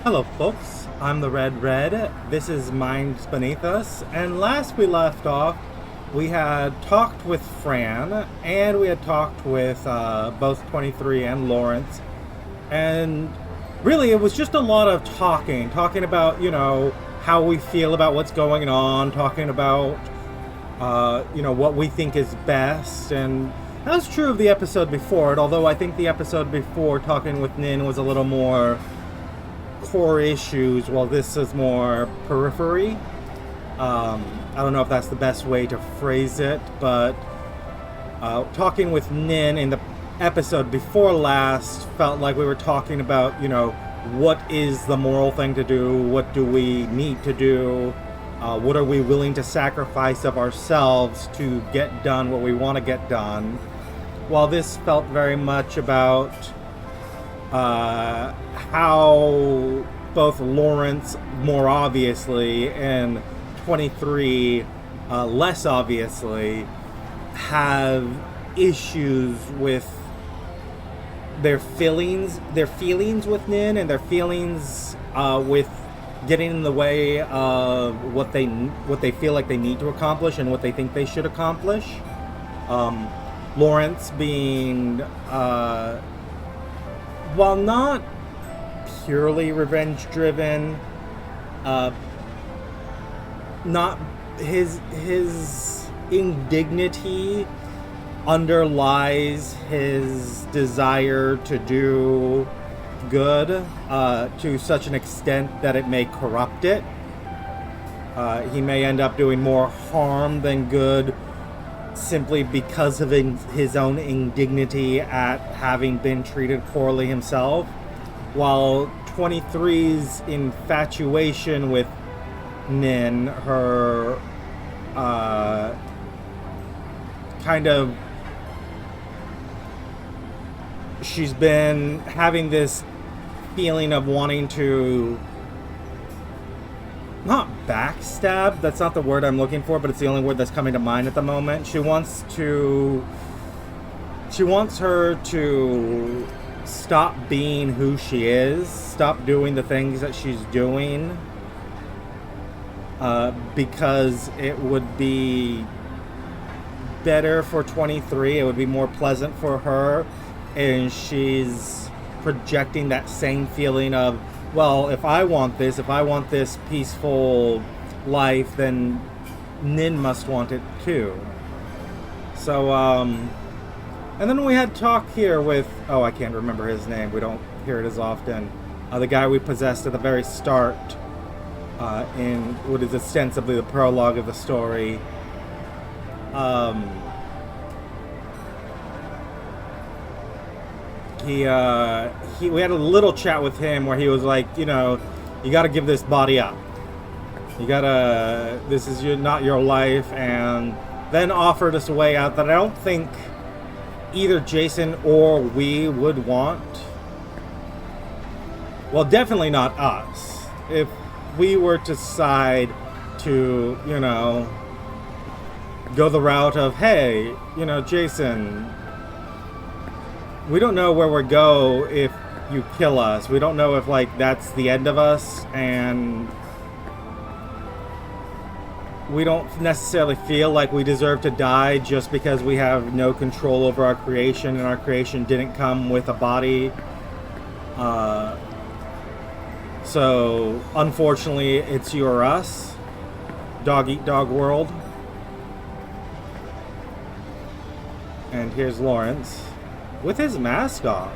Hello folks, I'm the Red Red. This is Minds Beneath Us, and last we left off, we had talked with Fran, and we had talked with both 23 and Lawrence, and really it was just a lot of talking about, how we feel about what's going on, talking about, what we think is best, and that was true of the episode before it, although I think the episode before, talking with Nin, was a little more core issues, while this is more periphery. I don't know if that's the best way to phrase it, but talking with Nin in the episode before last felt like we were talking about, what is the moral thing to do, what do we need to do, what are we willing to sacrifice of ourselves to get done what we want to get done, while this felt very much about how both Lawrence, more obviously, and 23, less obviously, have issues with their feelings with Nin, and their feelings with getting in the way of what they feel like they need to accomplish and what they think they should accomplish. Lawrence being while not purely revenge driven, not his indignity underlies his desire to do good to such an extent that it may corrupt it. He may end up doing more harm than good simply because of his own indignity at having been treated poorly himself, while 23's infatuation with Nin, her she's been having this feeling of wanting to, not backstab, that's not the word I'm looking for, but it's the only word that's coming to mind at the moment. She wants her to stop being who she is, stop doing the things that she's doing, because it would be better for 23, it would be more pleasant for her, and she's projecting that same feeling of, well, if I want this peaceful life, then Nin must want it too. So, and then we had talk here with, I can't remember his name, we don't hear it as often, the guy we possessed at the very start, in what is ostensibly the prologue of the story. We had a little chat with him where he was like, you gotta give this body up. This is not your life, and then offered us a way out that I don't think either Jason or we would want. Well, definitely not us. If we were to decide to, go the route of, hey, Jason, we don't know where we'll go if you kill us. We don't know if, that's the end of us, and we don't necessarily feel like we deserve to die just because we have no control over our creation, and our creation didn't come with a body. So, unfortunately, it's you or us. Dog eat dog world. And here's Lawrence with his mask off.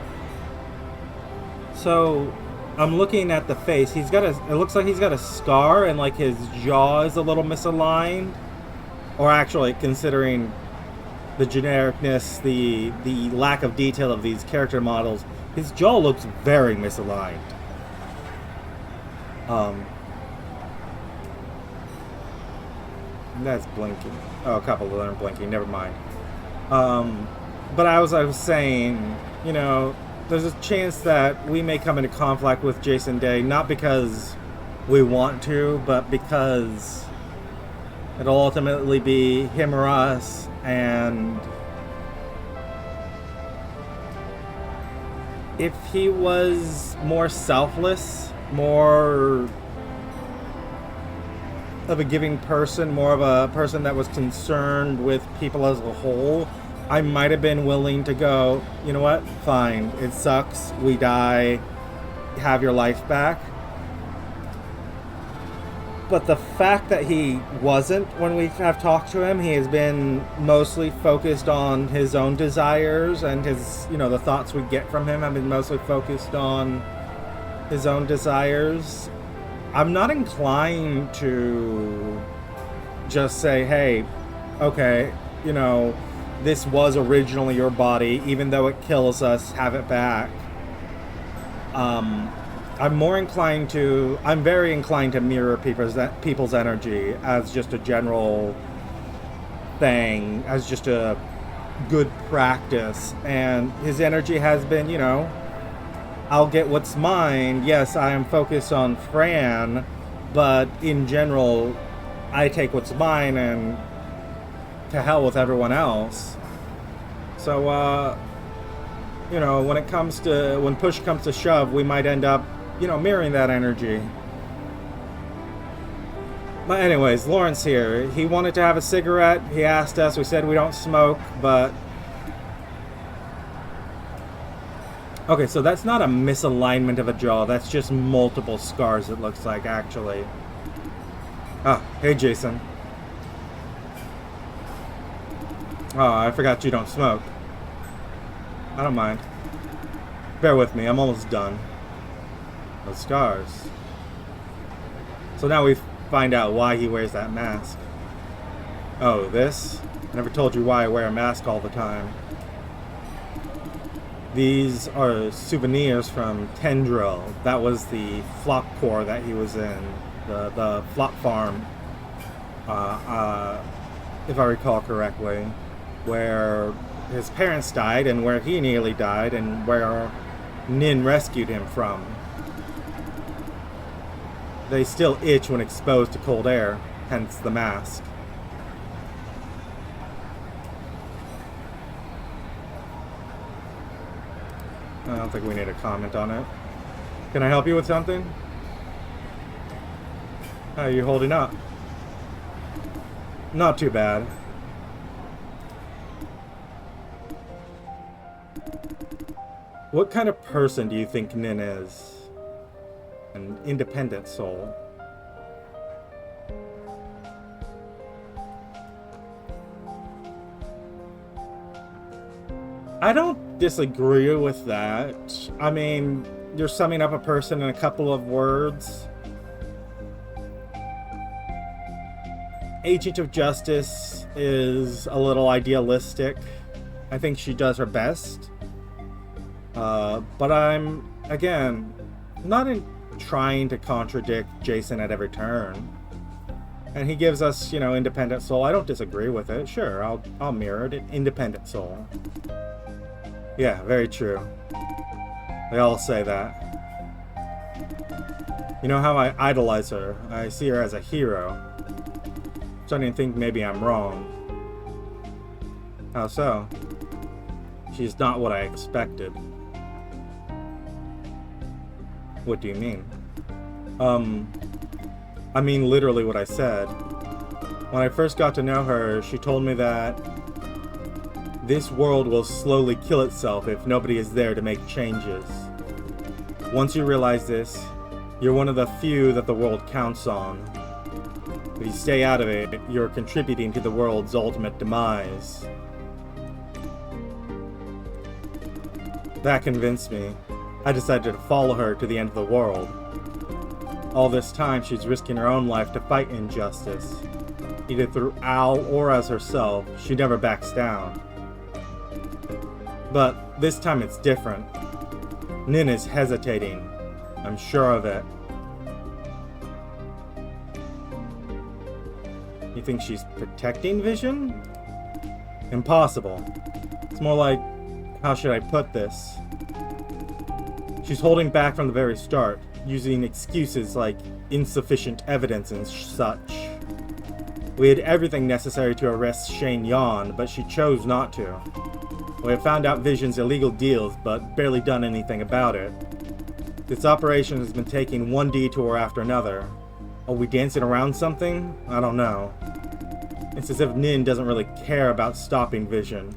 So, I'm looking at the face. It looks like he's got a scar, and his jaw is a little misaligned. Or actually, considering the genericness, the lack of detail of these character models, his jaw looks very misaligned. That's blinking. Oh, a couple of them are blinking. Never mind. But I was saying, there's a chance that we may come into conflict with Jason Day, not because we want to, but because it'll ultimately be him or us, and if he was more selfless more of a giving person, more of a person that was concerned with people as a whole, I might have been willing to go, you know what, fine, it sucks, we die, have your life back. But the fact that he wasn't, when we have talked to him, he has been mostly focused on his own desires, and his, you know, the thoughts we get from him have been mostly focused on his own desires. I'm not inclined to just say, hey, okay, you know, this was originally your body, even though it kills us, have it back. I'm very inclined to mirror people's energy as just a general thing, as just a good practice. And his energy has been, you know, I'll get what's mine. Yes, I am focused on Fran, but in general, I take what's mine and to hell with everyone else. So, you know, when push comes to shove, we might end up, you know, mirroring that energy. But anyways, Lawrence here. He wanted to have a cigarette. He asked us. We said we don't smoke, but... Okay, so that's not a misalignment of a jaw. That's just multiple scars, it looks like, actually. Ah, hey, Jason. Oh, I forgot you don't smoke. I don't mind. Bear with me, I'm almost done. Those scars. So now we find out why he wears that mask. Oh, this? I never told you why I wear a mask all the time. These are souvenirs from Tendril. That was the flop corps that he was in. The flop farm, if I recall correctly, where his parents died and where he nearly died and where Nin rescued him from. They still itch when exposed to cold air, hence the mask. I don't think we need a comment on it. Can I help you with something? How are you holding up? Not too bad. What kind of person do you think Nin is? An independent soul. I don't disagree with that. I mean, you're summing up a person in a couple of words. Agent of Justice is a little idealistic. I think she does her best. But I'm, again, not trying to contradict Jason at every turn. And he gives us, you know, independent soul. I don't disagree with it. Sure, I'll mirror it. Independent soul. Yeah, very true. They all say that. You know how I idolize her? I see her as a hero. Starting to think maybe I'm wrong. How so? She's not what I expected. What do you mean? I mean literally what I said. When I first got to know her, she told me that this world will slowly kill itself if nobody is there to make changes. Once you realize this, you're one of the few that the world counts on. If you stay out of it, you're contributing to the world's ultimate demise. That convinced me. I decided to follow her to the end of the world. All this time, she's risking her own life to fight injustice. Either through Al or as herself, she never backs down. But this time it's different. Nin is hesitating. I'm sure of it. You think she's protecting Vision? Impossible. It's more like, how should I put this? She's holding back from the very start, using excuses like insufficient evidence and such. We had everything necessary to arrest Shane Yon, but she chose not to. We have found out Vision's illegal deals, but barely done anything about it. This operation has been taking one detour after another. Are we dancing around something? I don't know. It's as if Nin doesn't really care about stopping Vision.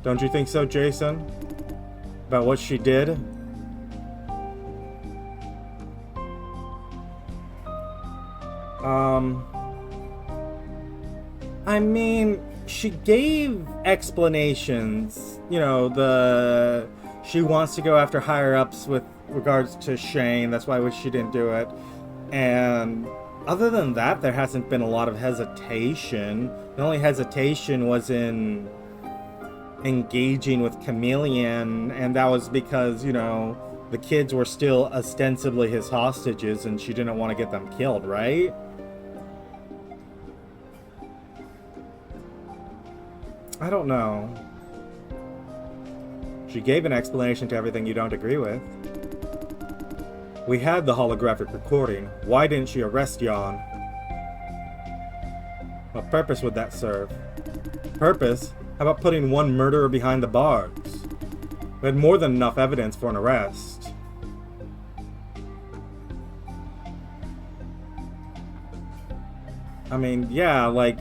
Don't you think so, Jason? About what she did? I mean, she gave explanations. You know, she wants to go after higher-ups with regards to Shane. That's why she didn't do it. And other than that, there hasn't been a lot of hesitation. The only hesitation was in engaging with Chameleon, and that was because, you know, the kids were still ostensibly his hostages and she didn't want to get them killed, right? I don't know. She gave an explanation to everything you don't agree with. We had the holographic recording. Why didn't she arrest Jan? What purpose would that serve? Purpose? How about putting one murderer behind the bars? We had more than enough evidence for an arrest. I mean, yeah, like,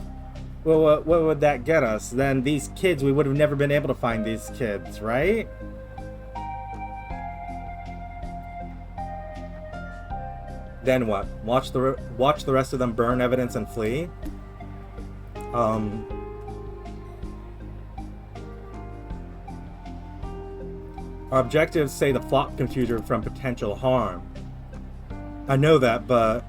well, what would that get us? Then these kids, we would have never been able to find these kids, right? Then what? Watch the rest of them burn evidence and flee? Our objectives say the flop computer from potential harm. I know that, but...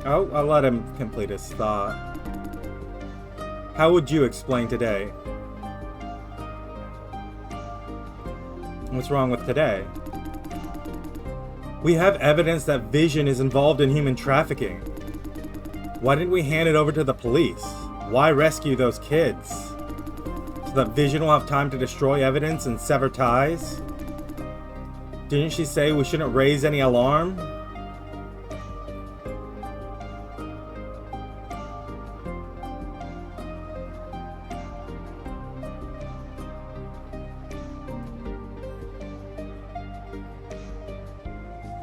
Oh, I'll let him complete his thought. How would you explain today? What's wrong with today? We have evidence that Vision is involved in human trafficking. Why didn't we hand it over to the police? Why rescue those kids? So that Vision will have time to destroy evidence and sever ties? Didn't she say we shouldn't raise any alarm?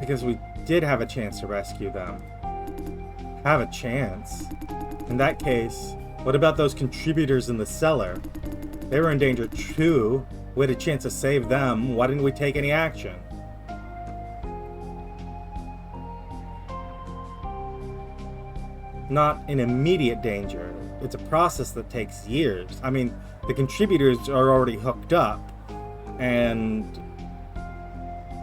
Because we did have a chance to rescue them. Have a chance? In that case, what about those contributors in the cellar? They were in danger too. We had a chance to save them. Why didn't we take any action? Not in immediate danger. It's a process that takes years. I mean, the contributors are already hooked up. And...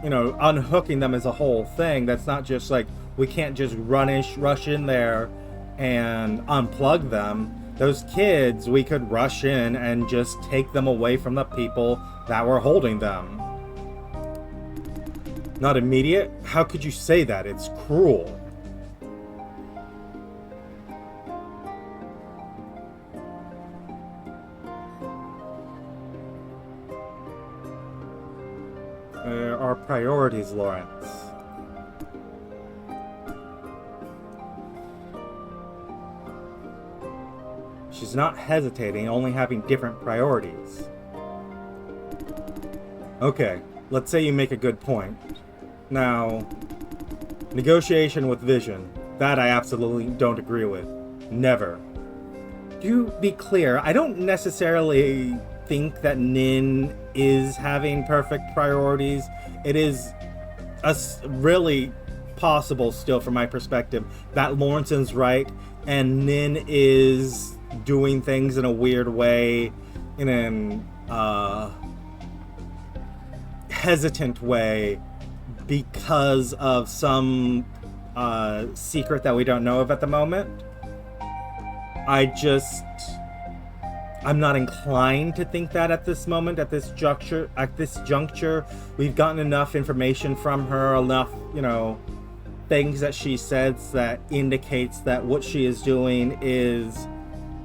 you know, unhooking them is a whole thing. That's not just like, we can't just rush in there and unplug them. Those kids, we could rush in and just take them away from the people that were holding them. Not immediate? How could you say that? It's cruel. Our priorities, Lawrence. She's not hesitating, only having different priorities. Okay, let's say you make a good point. Now, negotiation with Vision. That I absolutely don't agree with. Never. To be clear, I don't necessarily think that Nin is having perfect priorities. It is really possible still from my perspective that Lawrenson's right and Nin is doing things in a weird way, in an hesitant way because of some secret that we don't know of at the moment. I'm not inclined to think that at this moment, at this juncture. We've gotten enough information from her, enough, you know, things that she says that indicates that what she is doing is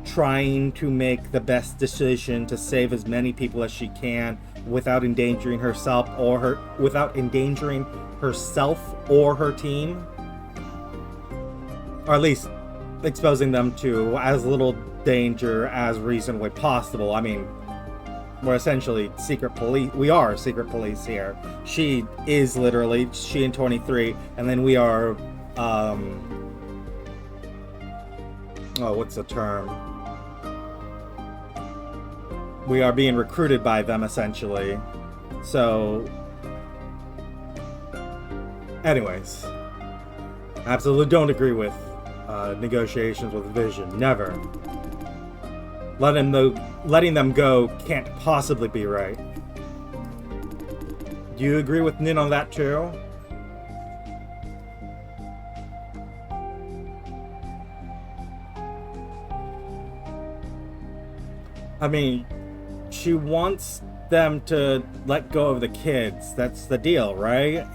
trying to make the best decision to save as many people as she can without endangering herself or her team. Or at least exposing them to as little danger as reasonably possible. I mean, we're essentially secret police. We are secret police here. She is literally, she and 23, and then we are, oh, what's the term? We are being recruited by them, essentially. So, anyways, I absolutely don't agree with negotiations with Vision. Never. Letting them go can't possibly be right. Do you agree with Nin on that too? I mean, she wants them to let go of the kids. That's the deal, right?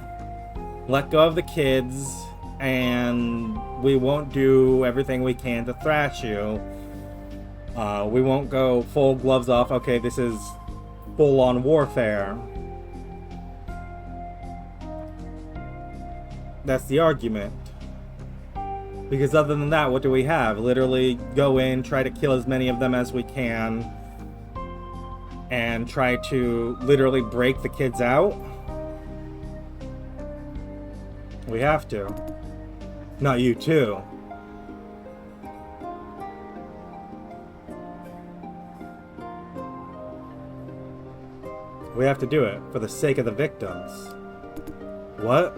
Let go of the kids, and we won't do everything we can to thrash you. We won't go full gloves off. Okay, this is full-on warfare. That's the argument. Because other than that, what do we have? Literally go in, try to kill as many of them as we can, and try to literally break the kids out? We have to. Not you too. We have to do it for the sake of the victims. What?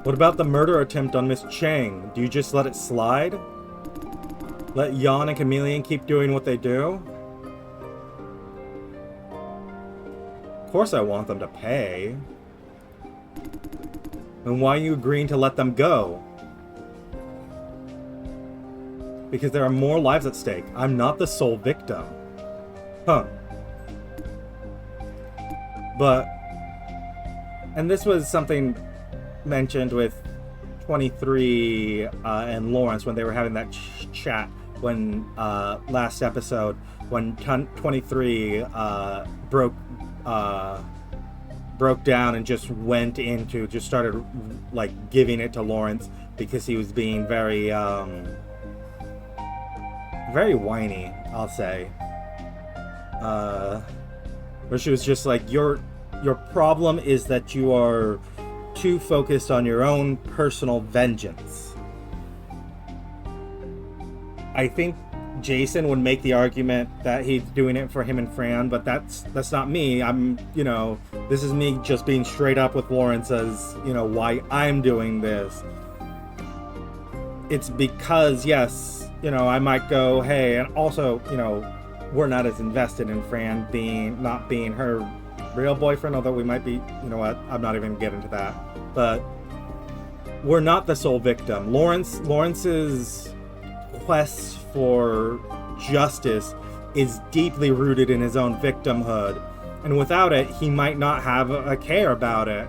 What about the murder attempt on Miss Chang? Do you just let it slide? Let Yan and Chameleon keep doing what they do? Of course I want them to pay. Then why are you agreeing to let them go? Because there are more lives at stake. I'm not the sole victim. Huh. But, and this was something mentioned with 23 and Lawrence when they were having that chat when last episode, when 23 broke down and just went into, just started like giving it to Lawrence because he was being very very whiny, I'll say. Where she was just like, your problem is that you are too focused on your own personal vengeance. I think Jason would make the argument that he's doing it for him and Fran, but that's not me. I'm, this is me just being straight up with Lawrence as, why I'm doing this. It's because, yes, I might go, hey, and also, we're not as invested in Fran not being her real boyfriend, although we might be, you know what, I'm not even gonna get into that. But we're not the sole victim. Lawrence's quest for justice is deeply rooted in his own victimhood. And without it, he might not have a care about it.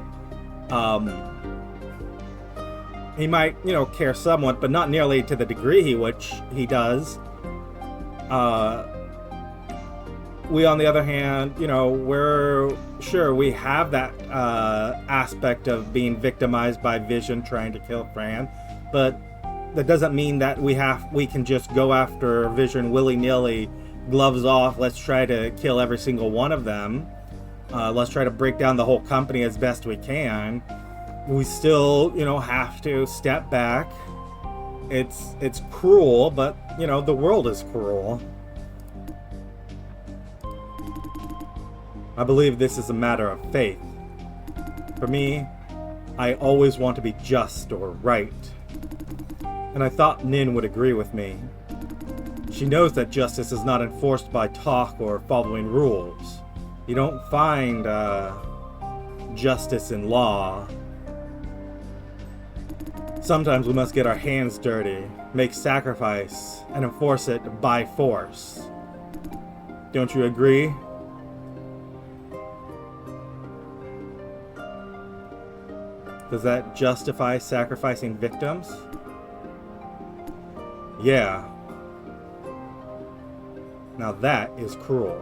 He might, care somewhat, but not nearly to the degree which he does. We, on the other hand, we're sure we have that aspect of being victimized by Vision trying to kill Fran, but that doesn't mean that we can just go after Vision willy-nilly, gloves off, let's try to kill every single one of them. Let's try to break down the whole company as best we can. We still, have to step back. It's cruel, but, the world is cruel. I believe this is a matter of faith. For me, I always want to be just or right. And I thought Nin would agree with me. She knows that justice is not enforced by talk or following rules. You don't find justice in law. Sometimes we must get our hands dirty, make sacrifice, and enforce it by force. Don't you agree? Does that justify sacrificing victims? Yeah. Now that is cruel.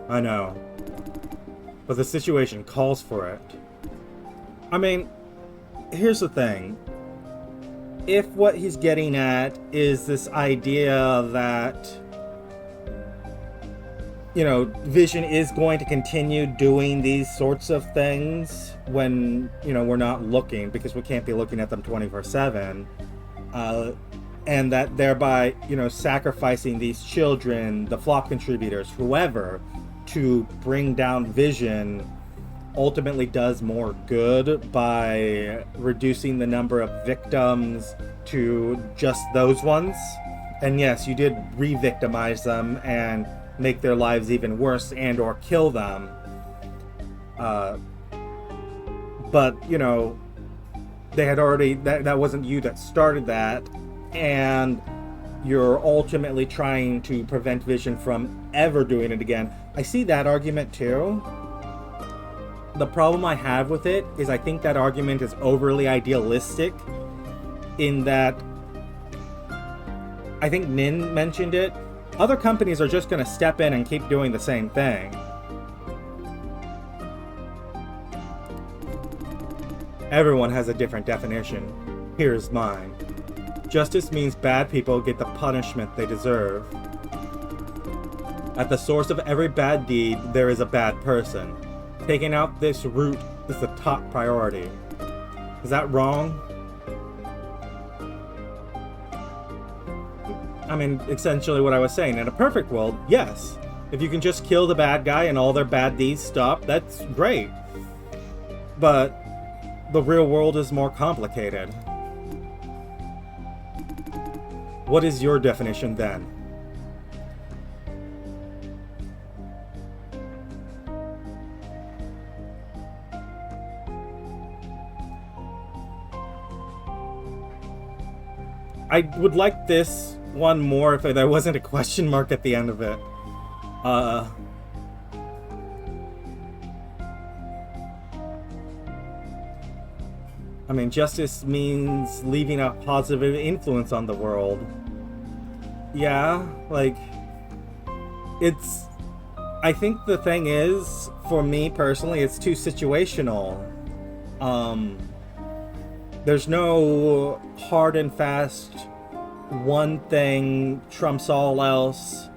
I know. But the situation calls for it. I mean, here's the thing. if what he's getting at is this idea that, you know, Vision is going to continue doing these sorts of things when, you know, we're not looking, because we can't be looking at them 24/7, and that thereby, you know, sacrificing these children, the flop contributors, whoever, to bring down Vision ultimately does more good by reducing the number of victims to just those ones. And yes, you did re-victimize them and make their lives even worse and or kill them. But, you know, they had already, that wasn't you that started that, and you're ultimately trying to prevent Vision from ever doing it again. I see that argument too. The problem I have with it is I think that argument is overly idealistic, in that I think Nin mentioned it. Other companies are just going to step in and keep doing the same thing. Everyone has a different definition. Here's mine. Justice means bad people get the punishment they deserve. At the source of every bad deed, there is a bad person. Taking out this root is the top priority. Is that wrong? I mean, essentially what I was saying. In a perfect world, yes. If you can just kill the bad guy and all their bad deeds stop, that's great. But the real world is more complicated. What is your definition then? I would like this one more if there wasn't a question mark at the end of it. I mean, justice means leaving a positive influence on the world. Yeah, like, it's... I think the thing is, for me personally, it's too situational. There's no hard and fast, one thing trumps all else,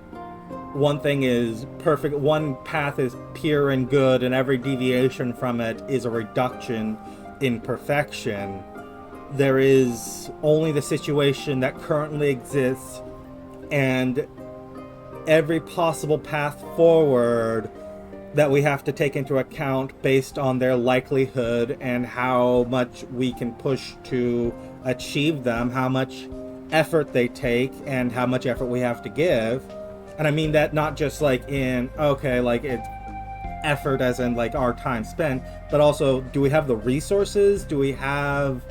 one thing is perfect, one path is pure and good, and every deviation from it is a reduction in perfection. There is only the situation that currently exists, and every possible path forward that we have to take into account based on their likelihood and how much we can push to achieve them, how much effort they take, and how much effort we have to give. And I mean that not just like in, okay, like it's effort as in like our time spent, but also, do we have the resources? Do we have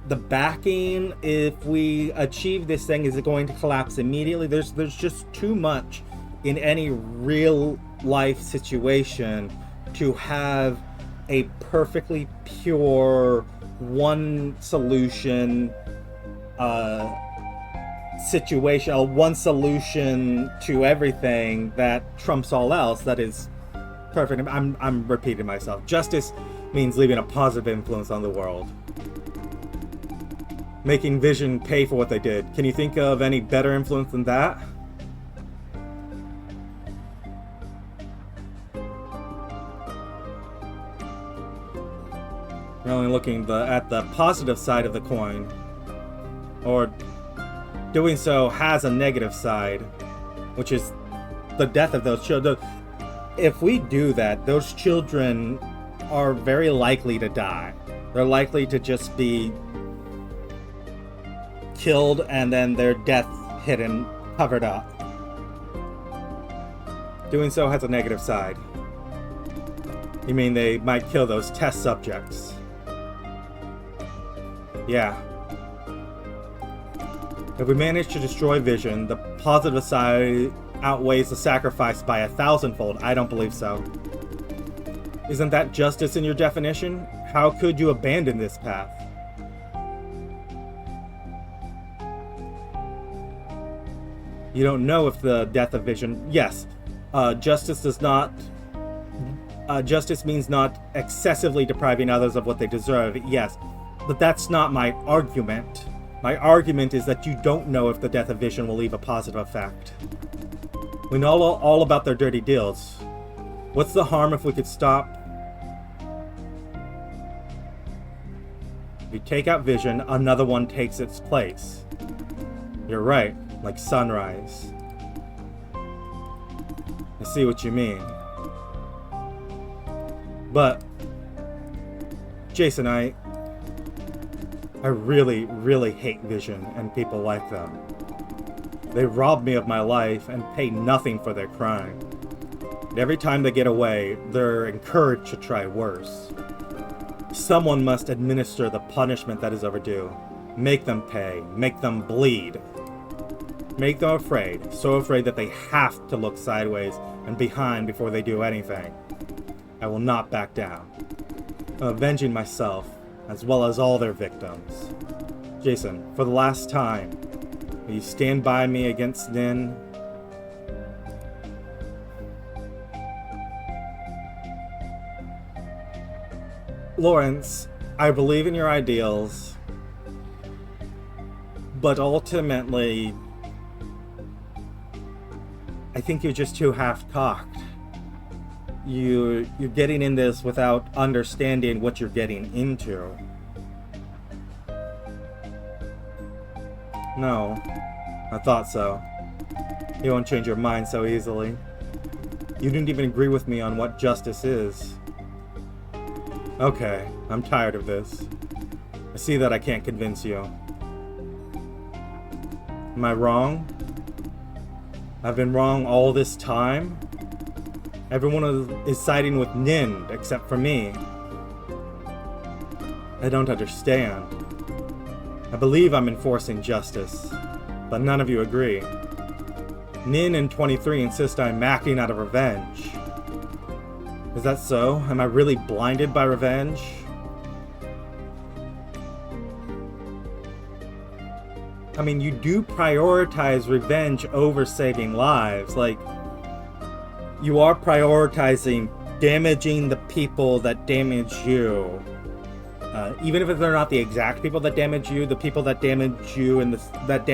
the backing? If we achieve this thing, is it going to collapse immediately? There's just too much in any real life situation to have a perfectly pure one solution situation, one solution to everything that trumps all else that is perfect. I'm repeating myself. Justice means leaving a positive influence on the world. Making Vision pay for what they did. Can you think of any better influence than that? You're only looking at the positive side of the coin. Or doing so has a negative side, which is the death of those children. If we do that, those children are very likely to die. They're likely to just be killed and then their death hidden, covered up. Doing so has a negative side. You mean they might kill those test subjects? Yeah. If we manage to destroy Vision, the positive side outweighs the sacrifice by 1,000-fold. I don't believe so. Isn't that justice in your definition? How could you abandon this path? You don't know if the death of Vision... Yes, justice does not... justice means not excessively depriving others of what they deserve. Yes, but that's not my argument. My argument is that you don't know if the death of Vision will leave a positive effect. We know all about their dirty deals. What's the harm if we could stop? If you take out Vision, another one takes its place. You're right, like Sunrise. I see what you mean. But, Jason, I really, really hate Vision and people like them. They rob me of my life and pay nothing for their crime. And every time they get away, they're encouraged to try worse. Someone must administer the punishment that is overdue. Make them pay. Make them bleed. Make them afraid. So afraid that they have to look sideways and behind before they do anything. I will not back down. I'm avenging myself, as well as all their victims. Jason, for the last time, will you stand by me against Nin? Lawrence, I believe in your ideals, but ultimately, I think you're just too half-cocked. You're getting in this without understanding what you're getting into. No, I thought so. You won't change your mind so easily. You didn't even agree with me on what justice is. Okay, I'm tired of this. I see that I can't convince you. Am I wrong? I've been wrong all this time? Everyone is siding with Nin, except for me. I don't understand. I believe I'm enforcing justice, but none of you agree. Nin and 23 insist I'm acting out of revenge. Is that so? Am I really blinded by revenge? I mean, you do prioritize revenge over saving lives. Like, you are prioritizing damaging the people that damage you. Even if they're not the exact people that damage you, the people that damage you and that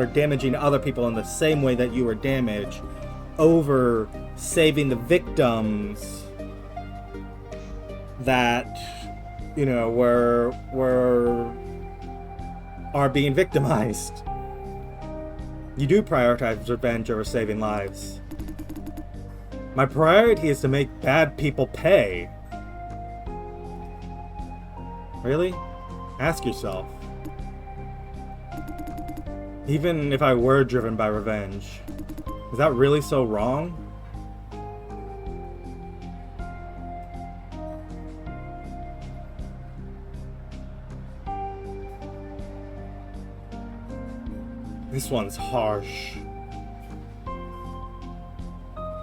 are damaging other people in the same way that you were damaged, over saving the victims that, you know, are being victimized. You do prioritize revenge over saving lives. My priority is to make bad people pay. Really? Ask yourself. Even if I were driven by revenge, is that really so wrong? This one's harsh.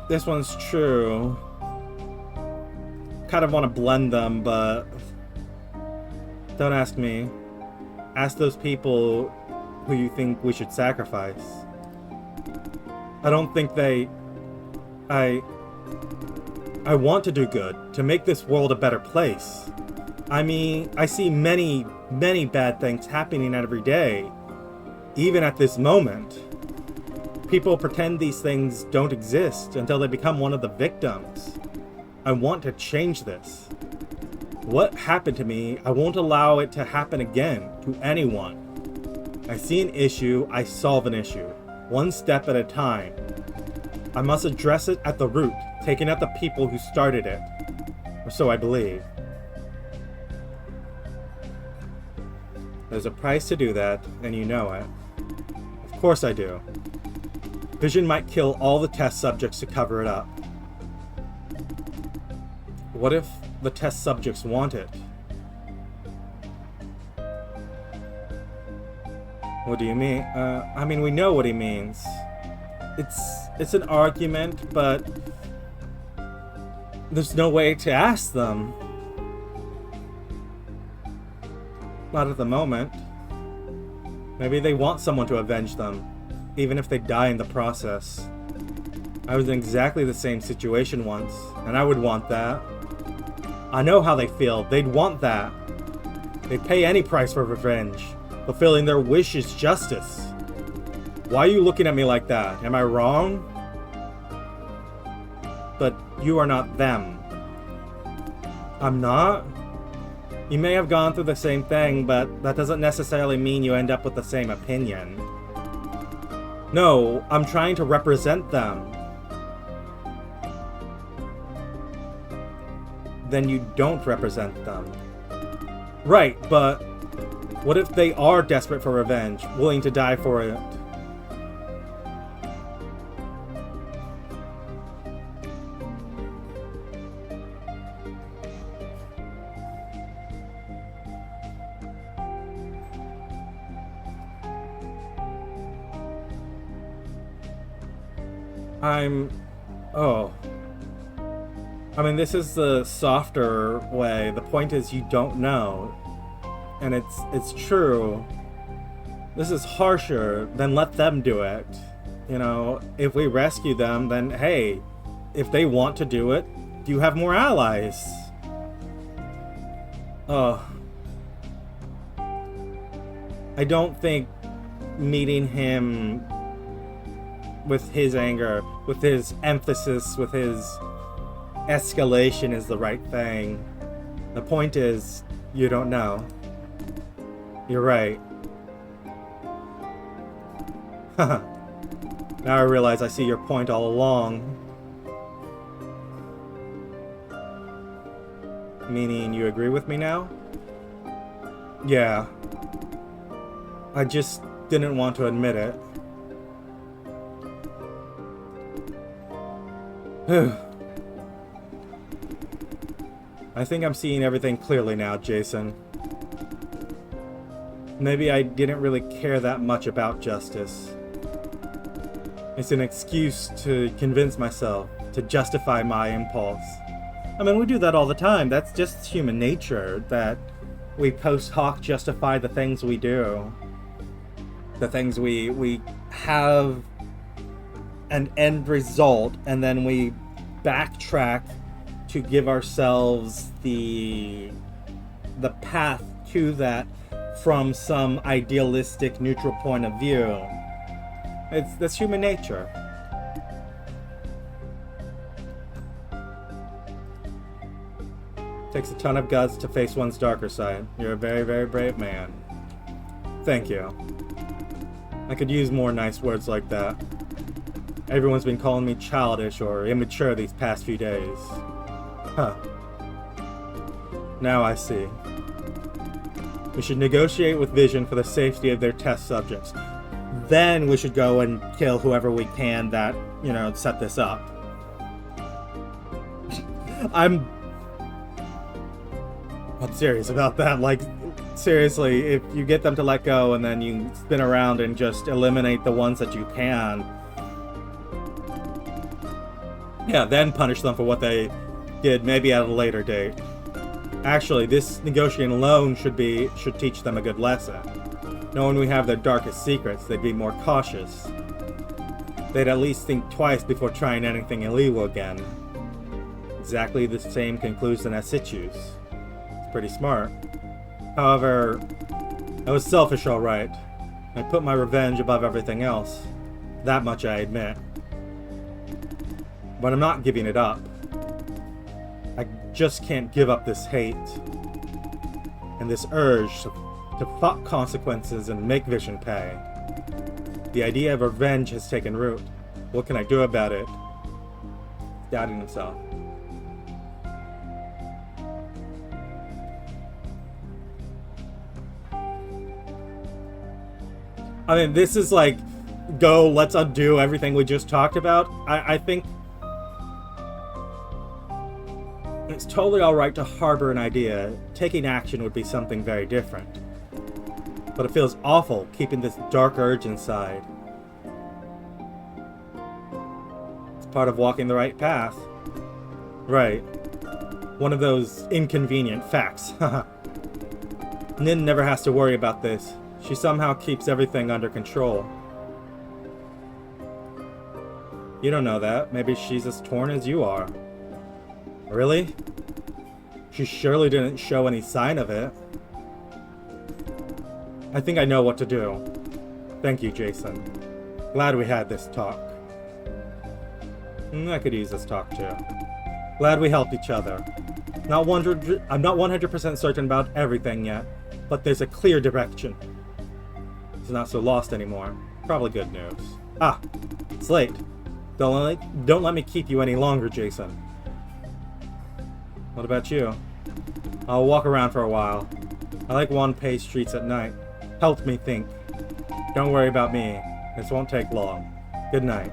This one's true. Kind of want to blend them, but don't ask me. Ask those people who you think we should sacrifice. I don't think I want to do good, to make this world a better place. I mean, I see many, many bad things happening every day, even at this moment. People pretend these things don't exist until they become one of the victims. I want to change this. What happened to me, I won't allow it to happen again to anyone. I see an issue, I solve an issue, one step at a time. I must address it at the root, taking out the people who started it. Or so I believe. There's a price to do that, and you know it. Of course I do. Vision might kill all the test subjects to cover it up. What if the test subjects want it? What do you mean? I mean, we know what he means. It's an argument, but there's no way to ask them. Not at the moment. Maybe they want someone to avenge them, even if they die in the process. I was in exactly the same situation once, and I would want that. I know how they feel. They'd want that. They'd pay any price for revenge. Fulfilling their wish is justice. Why are you looking at me like that? Am I wrong? But you are not them. I'm not? You may have gone through the same thing, but that doesn't necessarily mean you end up with the same opinion. No, I'm trying to represent them. Then you don't represent them. Right, but what if they are desperate for revenge, willing to die for it? I mean, this is the softer way. The point is you don't know. And it's true. This is harsher, then let them do it. You know, if we rescue them, then hey, if they want to do it, you have more allies. Oh. I don't think meeting him with his anger, with his emphasis, with his escalation is the right thing. The point is, you don't know. You're right. Haha. Now I realize I see your point all along. Meaning you agree with me now? Yeah. I just didn't want to admit it. I think I'm seeing everything clearly now, Jason. Maybe I didn't really care that much about justice. It's an excuse to convince myself, to justify my impulse. I mean, we do that all the time. That's just human nature, that we post hoc justify the things we do. The things we have an end result, and then we backtrack to give ourselves the path to that from some idealistic neutral point of view. That's human nature. Takes a ton of guts to face one's darker side. You're a very, very brave man. Thank you. I could use more nice words like that. Everyone's been calling me childish or immature these past few days. Huh. Now I see. We should negotiate with Vision for the safety of their test subjects. Then we should go and kill whoever we can that, you know, set this up. I'm serious about that. Like, seriously, if you get them to let go and then you spin around and just eliminate the ones that you can, yeah, then punish them for what they did, maybe at a later date. Actually, this negotiating alone should teach them a good lesson. Knowing we have their darkest secrets, they'd be more cautious. They'd at least think twice before trying anything illegal again. Exactly the same conclusion as Sitchu's. It's pretty smart. However, I was selfish, alright. I put my revenge above everything else. That much I admit. But I'm not giving it up. I just can't give up this hate. And this urge to fuck consequences and make Vision pay. The idea of revenge has taken root. What can I do about it? He's doubting himself. I mean, this is like, go, let's undo everything we just talked about. I think it's totally alright to harbor an idea. Taking action would be something very different. But it feels awful keeping this dark urge inside. It's part of walking the right path. Right. One of those inconvenient facts. Nin never has to worry about this. She somehow keeps everything under control. You don't know that. Maybe she's as torn as you are. Really? She surely didn't show any sign of it. I think I know what to do. Thank you, Jason. Glad we had this talk. I could use this talk too. Glad we helped each other. I'm not 100% certain about everything yet, but there's a clear direction. It's not so lost anymore. Probably good news. Ah, it's late. Don't let me keep you any longer, Jason. What about you? I'll walk around for a while. I like one-page streets at night. Helped me think. Don't worry about me. This won't take long. Good night.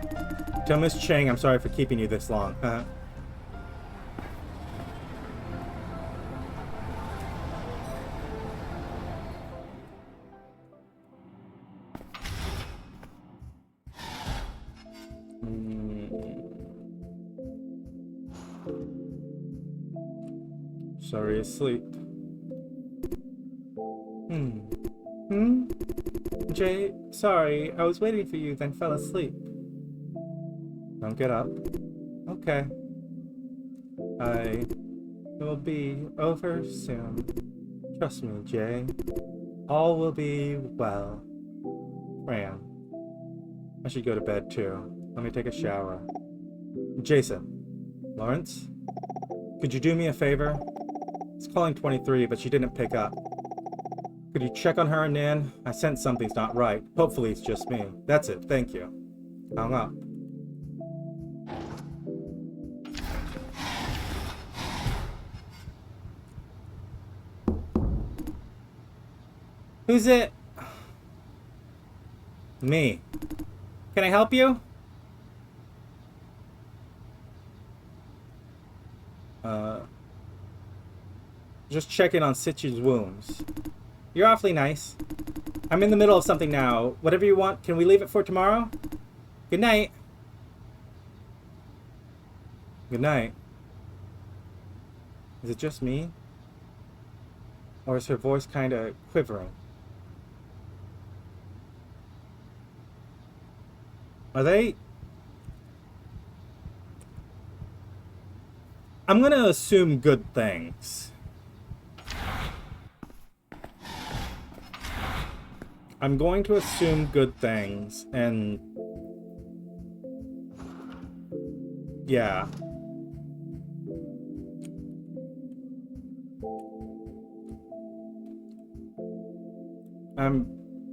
Tell Miss Chang I'm sorry for keeping you this long. Sorry, asleep. Jay, sorry, I was waiting for you, then fell asleep. Don't get up. Okay. I will be over soon. Trust me, Jay. All will be well. Fran. I should go to bed too. Let me take a shower. Jason. Lawrence? Could you do me a favor? It's calling 23, but she didn't pick up. Could you check on her and Nan? I sense something's not right. Hopefully it's just me. That's it, thank you. Hung up. Who's it? Me. Can I help you? Just checking on Sitchu's wounds. You're awfully nice. I'm in the middle of something now. Whatever you want, can we leave it for tomorrow? Good night. Good night. Is it just me? Or is her voice kinda quivering? Are they... I'm gonna assume good things. I'm going to assume good things, and... yeah.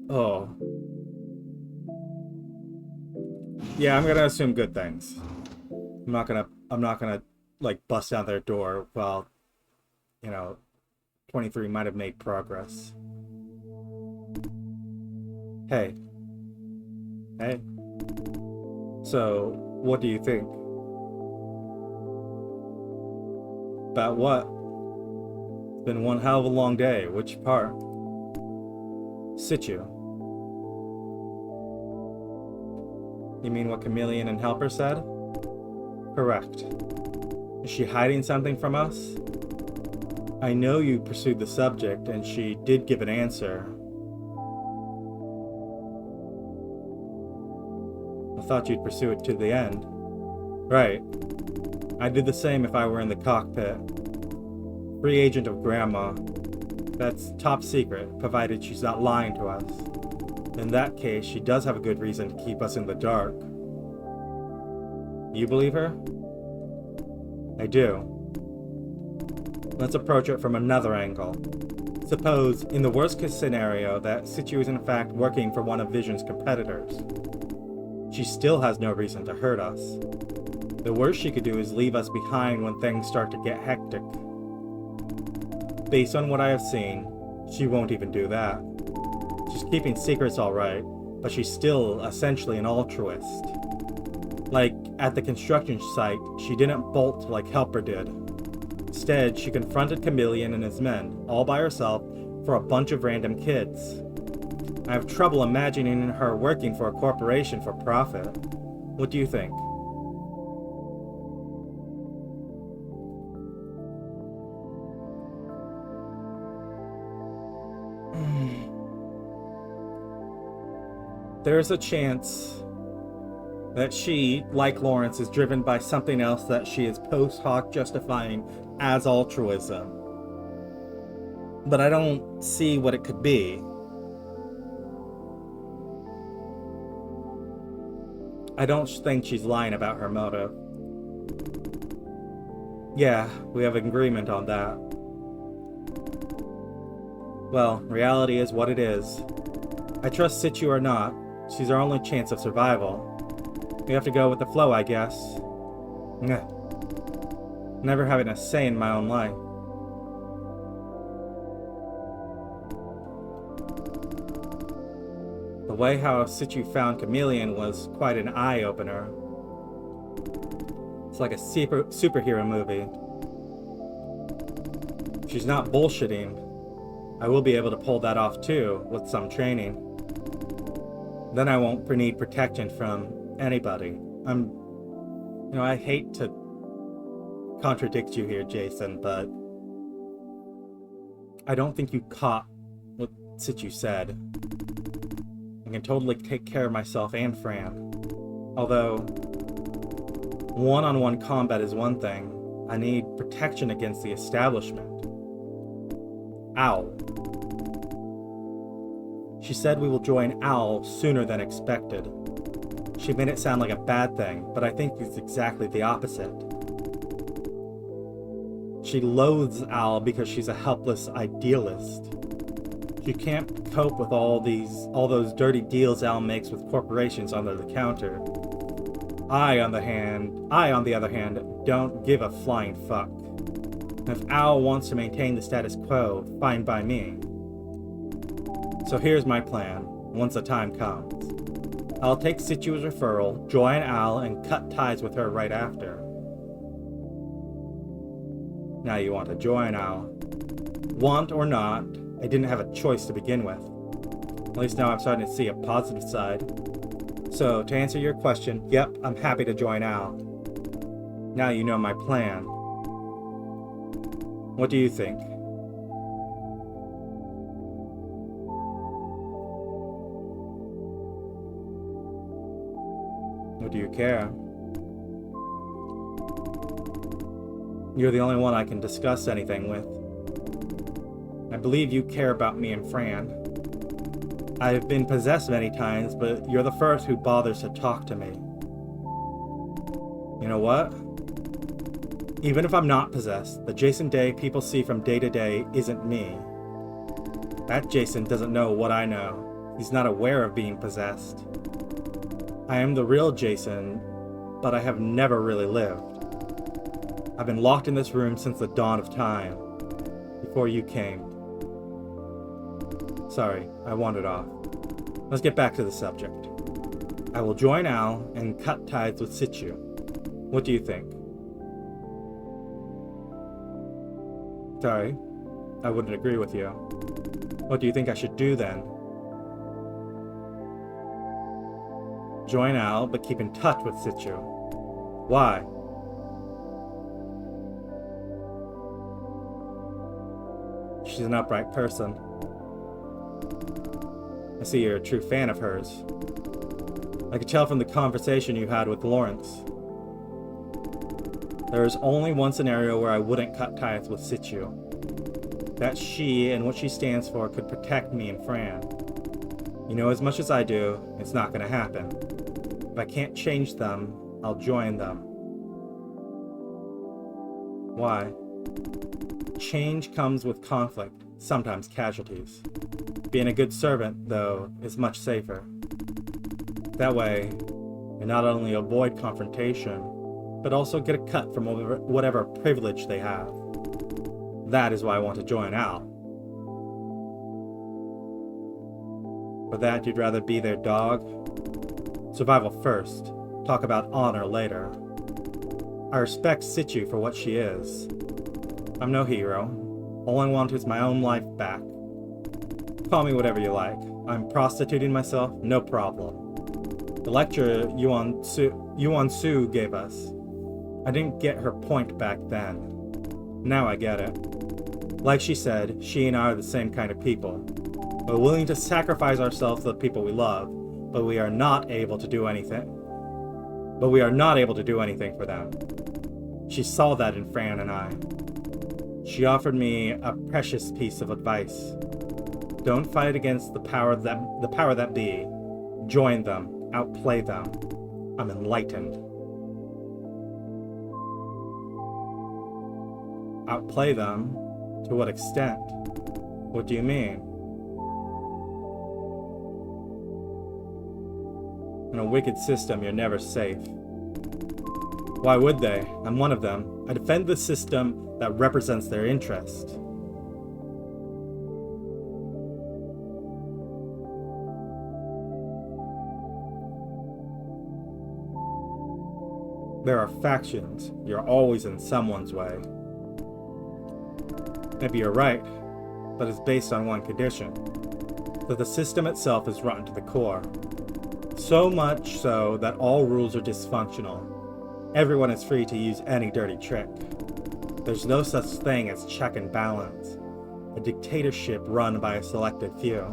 Oh. Yeah, I'm gonna assume good things. I'm not gonna, like, bust down their door while, you know, 23 might have made progress. Hey. Hey. So, what do you think? About what? It's been one hell of a long day. Which part? Sitchu. You mean what Chameleon and Helper said? Correct. Is she hiding something from us? I know you pursued the subject, and she did give an answer. I thought you'd pursue it to the end. Right. I'd do the same if I were in the cockpit. Free agent of Grandma. That's top secret, provided she's not lying to us. In that case, she does have a good reason to keep us in the dark. You believe her? I do. Let's approach it from another angle. Suppose, in the worst-case scenario, that Sitchu is in fact working for one of Vision's competitors. She still has no reason to hurt us. The worst she could do is leave us behind when things start to get hectic. Based on what I have seen, she won't even do that. She's keeping secrets alright, but she's still essentially an altruist. Like, at the construction site, she didn't bolt like Helper did. Instead, she confronted Chameleon and his men, all by herself, for a bunch of random kids. I have trouble imagining her working for a corporation for profit. What do you think? There's a chance that she, like Lawrence, is driven by something else that she is post hoc justifying as altruism. But I don't see what it could be. I don't think she's lying about her motive. Yeah, we have an agreement on that. Well, reality is what it is. I trust Situ or not, she's our only chance of survival. We have to go with the flow, I guess. Never having a say in my own life. The way how Situ found Chameleon was quite an eye-opener. It's like a superhero movie. She's not bullshitting. I will be able to pull that off too, with some training. Then I won't need protection from anybody. I hate to contradict you here, Jason, but I don't think you caught what Situ said. I can totally take care of myself and Fran. Although, one-on-one combat is one thing. I need protection against the establishment. Owl. She said we will join Owl sooner than expected. She made it sound like a bad thing, but I think it's exactly the opposite. She loathes Owl because she's a helpless idealist. She can't cope with all those dirty deals Al makes with corporations under the counter. I, on the other hand, don't give a flying fuck. If Al wants to maintain the status quo, fine by me. So here's my plan, once the time comes. I'll take Situa's referral, join Al, and cut ties with her right after. Now you want to join Al. Want or not, I didn't have a choice to begin with. At least now I'm starting to see a positive side. So, to answer your question, yep, I'm happy to join Al. Now you know my plan. What do you think? Or do you care? You're the only one I can discuss anything with. I believe you care about me and Fran. I've been possessed many times, but you're the first who bothers to talk to me. You know what? Even if I'm not possessed, the Jason Day people see from day to day isn't me. That Jason doesn't know what I know. He's not aware of being possessed. I am the real Jason, but I have never really lived. I've been locked in this room since the dawn of time, before you came. Sorry, I wandered off. Let's get back to the subject. I will join Al and cut ties with Situ. What do you think? Sorry, I wouldn't agree with you. What do you think I should do then? Join Al, but keep in touch with Situ. Why? She's an upright person. I see you're a true fan of hers. I could tell from the conversation you had with Lawrence. There is only one scenario where I wouldn't cut ties with Situ. That she and what she stands for could protect me and Fran. You know as much as I do, it's not going to happen. If I can't change them, I'll join them. Why? Change comes with conflict, sometimes casualties. Being a good servant, though, is much safer. That way, you not only avoid confrontation, but also get a cut from whatever privilege they have. That is why I want to join Al. For that, you'd rather be their dog? Survival first. Talk about honor later. I respect Situ for what she is. I'm no hero. All I want is my own life back. Call me whatever you like. I'm prostituting myself, no problem. The lecture Yuan Su gave us. I didn't get her point back then. Now I get it. Like she said, she and I are the same kind of people. We're willing to sacrifice ourselves for the people we love, but we are not able to do anything. For them. She saw that in Fran and I. She offered me a precious piece of advice. Don't fight against the power that be. Join them. Outplay them. I'm enlightened. Outplay them? To what extent? What do you mean? In a wicked system, you're never safe. Why would they? I'm one of them. I defend the system that represents their interest. There are factions. You're always in someone's way. Maybe you're right, but it's based on one condition. That the system itself is rotten to the core. So much so that all rules are dysfunctional. Everyone is free to use any dirty trick. There's no such thing as check and balance. A dictatorship run by a selected few.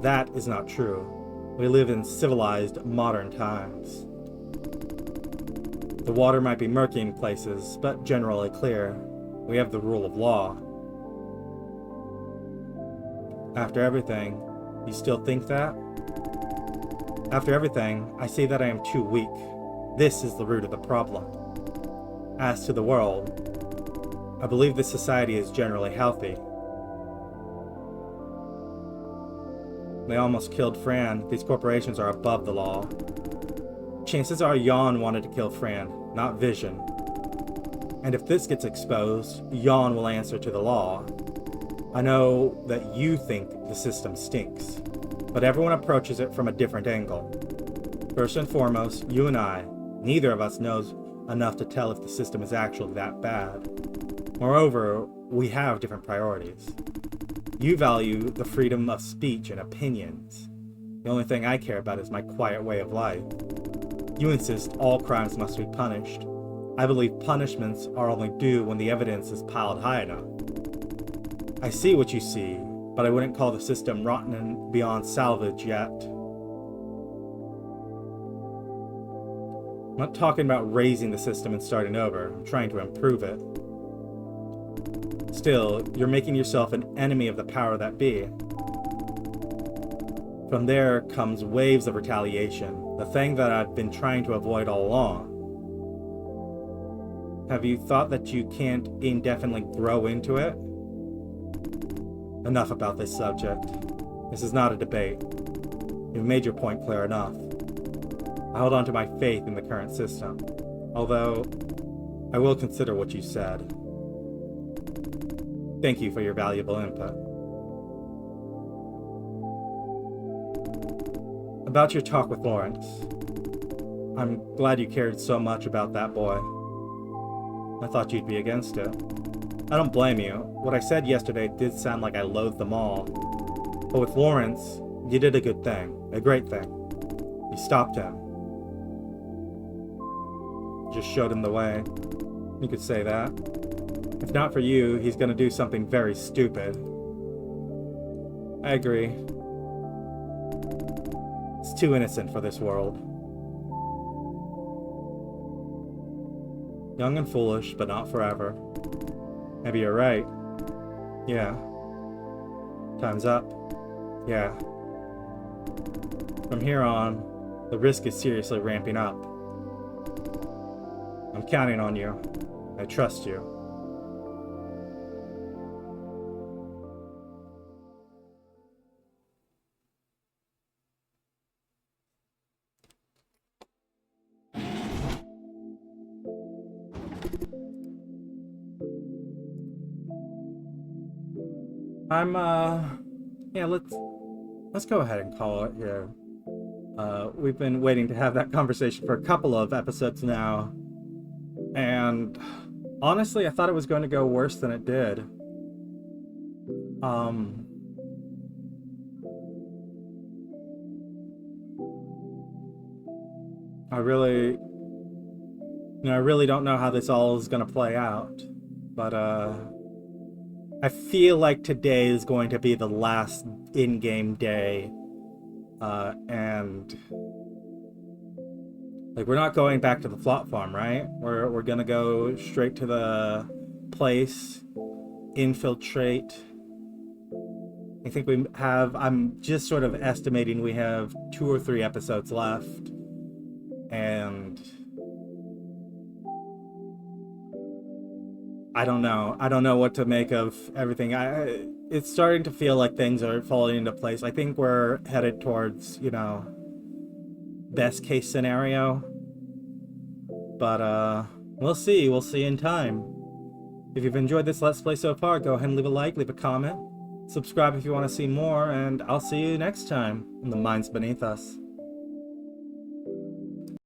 That is not true. We live in civilized, modern times. The water might be murky in places, but generally clear. We have the rule of law. After everything, you still think that? After everything, I say that I am too weak. This is the root of the problem. As to the world, I believe this society is generally healthy. They almost killed Fran. These corporations are above the law. Chances are Yawn wanted to kill Fran, not Vision. And if this gets exposed, Yawn will answer to the law. I know that you think the system stinks, but everyone approaches it from a different angle. First and foremost, you and I, neither of us knows enough to tell if the system is actually that bad. Moreover, we have different priorities. You value the freedom of speech and opinions. The only thing I care about is my quiet way of life. You insist all crimes must be punished. I believe punishments are only due when the evidence is piled high enough. I see what you see, but I wouldn't call the system rotten and beyond salvage yet. I'm not talking about raising the system and starting over. I'm trying to improve it. Still, you're making yourself an enemy of the power that be. From there comes waves of retaliation, the thing that I've been trying to avoid all along. Have you thought that you can't indefinitely grow into it? Enough about this subject. This is not a debate. You've made your point clear enough. I hold on to my faith in the current system, although I will consider what you said. Thank you for your valuable input. About your talk with Lawrence. I'm glad you cared so much about that boy. I thought you'd be against it. I don't blame you. What I said yesterday did sound like I loathed them all. But with Lawrence, you did a good thing. A great thing. You stopped him. Just showed him the way. You could say that. If not for you, he's gonna do something very stupid. I agree. It's too innocent for this world. Young and foolish, but not forever. Maybe you're right. Yeah. Time's up. Yeah. From here on, the risk is seriously ramping up. I'm counting on you. I trust you. Yeah, let's go ahead and call it here. We've been waiting to have that conversation for a couple of episodes now, and honestly, I thought it was going to go worse than it did. I really don't know how this all is going to play out, but I feel like today is going to be the last in-game day, and like we're not going back to the plot farm, right? We're gonna go straight to the place, infiltrate. I think we have. I'm just sort of estimating we have 2 or 3 episodes left, and I don't know. I don't know what to make of everything. It's starting to feel like things are falling into place. I think we're headed towards, you know, best case scenario. But we'll see. We'll see in time. If you've enjoyed this Let's Play so far, go ahead and leave a like, leave a comment, subscribe if you want to see more, and I'll see you next time in The Minds Beneath Us.